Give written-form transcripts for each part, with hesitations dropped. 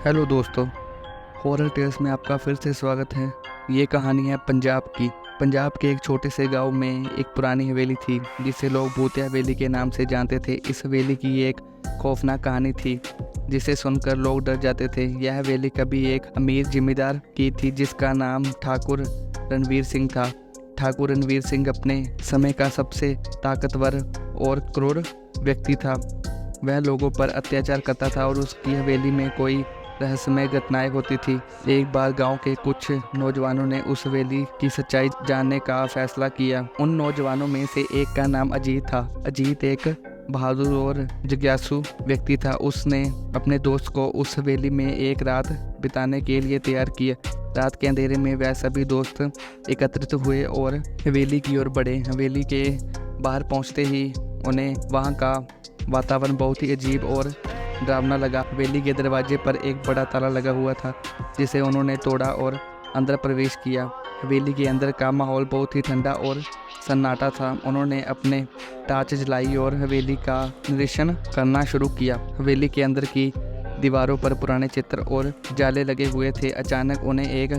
Hello दोस्तों, horror tales में आपका फिर से स्वागत है। ये कहानी है पंजाब की। पंजाब के एक छोटे से गांव में एक पुरानी हवेली थी जिसे लोग भूतिया हवेली के नाम से जानते थे। इस हवेली की एक खौफनाक कहानी थी जिसे सुनकर लोग डर जाते थे। यह हवेली कभी एक अमीर जिम्मेदार की थी जिसका नाम ठाकुर रणवीर सिंह था। ठाकुर रणवीर सिंह अपने समय का सबसे ताकतवर और क्रूर व्यक्ति था। वह लोगों पर अत्याचार करता था और उसकी हवेली में कोई रहस्यमय घटनाएं होती थी। एक बार गांव के कुछ नौजवानों ने उस हवेली की सच्चाई जानने का फैसला किया। उन नौजवानों में से एक का नाम अजीत था। अजीत एक बहादुर और जिज्ञासु व्यक्ति था। उसने अपने दोस्त को उस हवेली में एक रात बिताने के लिए तैयार किया। रात के अंधेरे में वह सभी दोस्त एकत्रित हुए और हवेली की ओर बढ़े। हवेली के बाहर पहुंचते ही उन्हें वहां का वातावरण बहुत ही अजीब और डरावना लगा। हवेली के दरवाजे पर एक बड़ा ताला लगा हुआ था जिसे उन्होंने तोड़ा और अंदर प्रवेश किया। हवेली के अंदर का माहौल बहुत ही ठंडा और सन्नाटा था। उन्होंने अपने टार्च जलाई और हवेली का निरीक्षण करना शुरू किया। हवेली के अंदर की दीवारों पर पुराने चित्र और जाले लगे हुए थे। अचानक उन्हें एक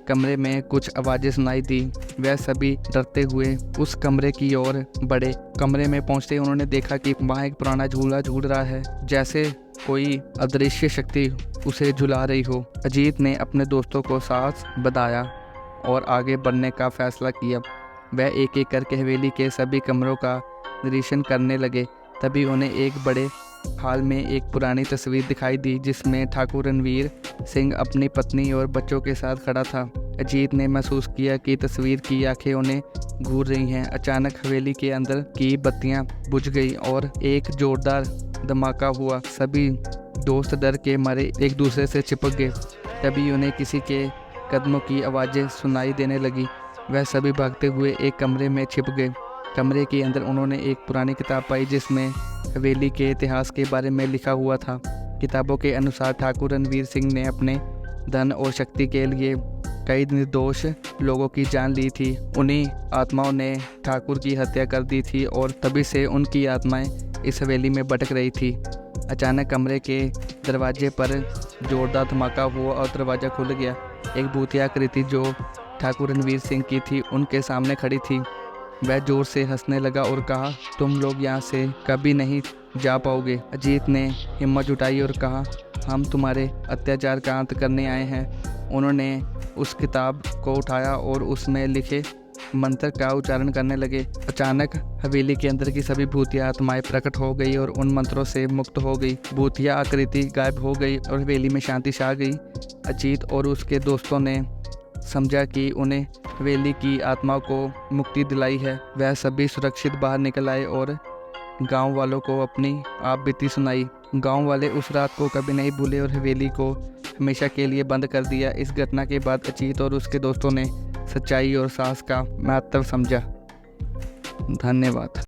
कमरे में कुछ आवाज़ें सुनाई दी। वह सभी डरते हुए उस कमरे की ओर बढ़े। कमरे में पहुंचते ही उन्होंने देखा कि वहां एक पुराना झूला झूल रहा है, जैसे कोई अदृश्य शक्ति उसे झुला रही हो। अजीत ने अपने दोस्तों को साहस बताया और आगे बढ़ने का फैसला किया। वह एक एक करके हवेली के सभी कमरों का निरीक्षण करने लगे। तभी उन्हें एक बड़े हाल में एक पुरानी तस्वीर दिखाई दी जिसमें ठाकुर रणवीर सिंह अपनी पत्नी और बच्चों के साथ खड़ा था। अजीत ने महसूस किया कि तस्वीर की आंखें उन्हें घूर रही हैं। अचानक हवेली के अंदर की बत्तियां बुझ गई और एक जोरदार धमाका हुआ। सभी दोस्त डर के मारे एक दूसरे से चिपक गए। तभी उन्हें किसी के कदमों की आवाज़ें सुनाई देने लगी। वह सभी भागते हुए एक कमरे में छिप गए। कमरे के अंदर उन्होंने एक पुरानी किताब पाई जिसमें हवेली के इतिहास के बारे में लिखा हुआ था। किताबों के अनुसार ठाकुर रणवीर सिंह ने अपने धन और शक्ति के लिए कई निर्दोष लोगों की जान ली थी। उन्हीं आत्माओं ने ठाकुर की हत्या कर दी थी और तभी से उनकी आत्माएं इस हवेली में भटक रही थी। अचानक कमरे के दरवाजे पर जोरदार धमाका हुआ और दरवाज़ा खुल गया। एक भूतिया आकृति जो ठाकुर रणवीर सिंह की थी उनके सामने खड़ी थी। वह जोर से हंसने लगा और कहा, तुम लोग यहाँ से कभी नहीं जा पाओगे। अजीत ने हिम्मत जुटाई और कहा, हम तुम्हारे अत्याचार का अंत करने आए हैं। उन्होंने उस किताब को उठाया और उसमें लिखे मंत्र का उच्चारण करने लगे। अचानक हवेली के अंदर की सभी भूतिया आत्माएं प्रकट हो गई और उन मंत्रों से मुक्त हो गई। भूतिया आकृति गायब हो गई और हवेली में शांति छा गई। अजीत और उसके दोस्तों ने समझा कि उन्हें हवेली की आत्मा को मुक्ति दिलाई है। वह सभी सुरक्षित बाहर निकल आए और गांव वालों को अपनी आप बीती सुनाई। गांव वाले उस रात को कभी नहीं भूले और हवेली को हमेशा के लिए बंद कर दिया। इस घटना के बाद अजीत और उसके दोस्तों ने सच्चाई और साहस का महत्व समझा। धन्यवाद।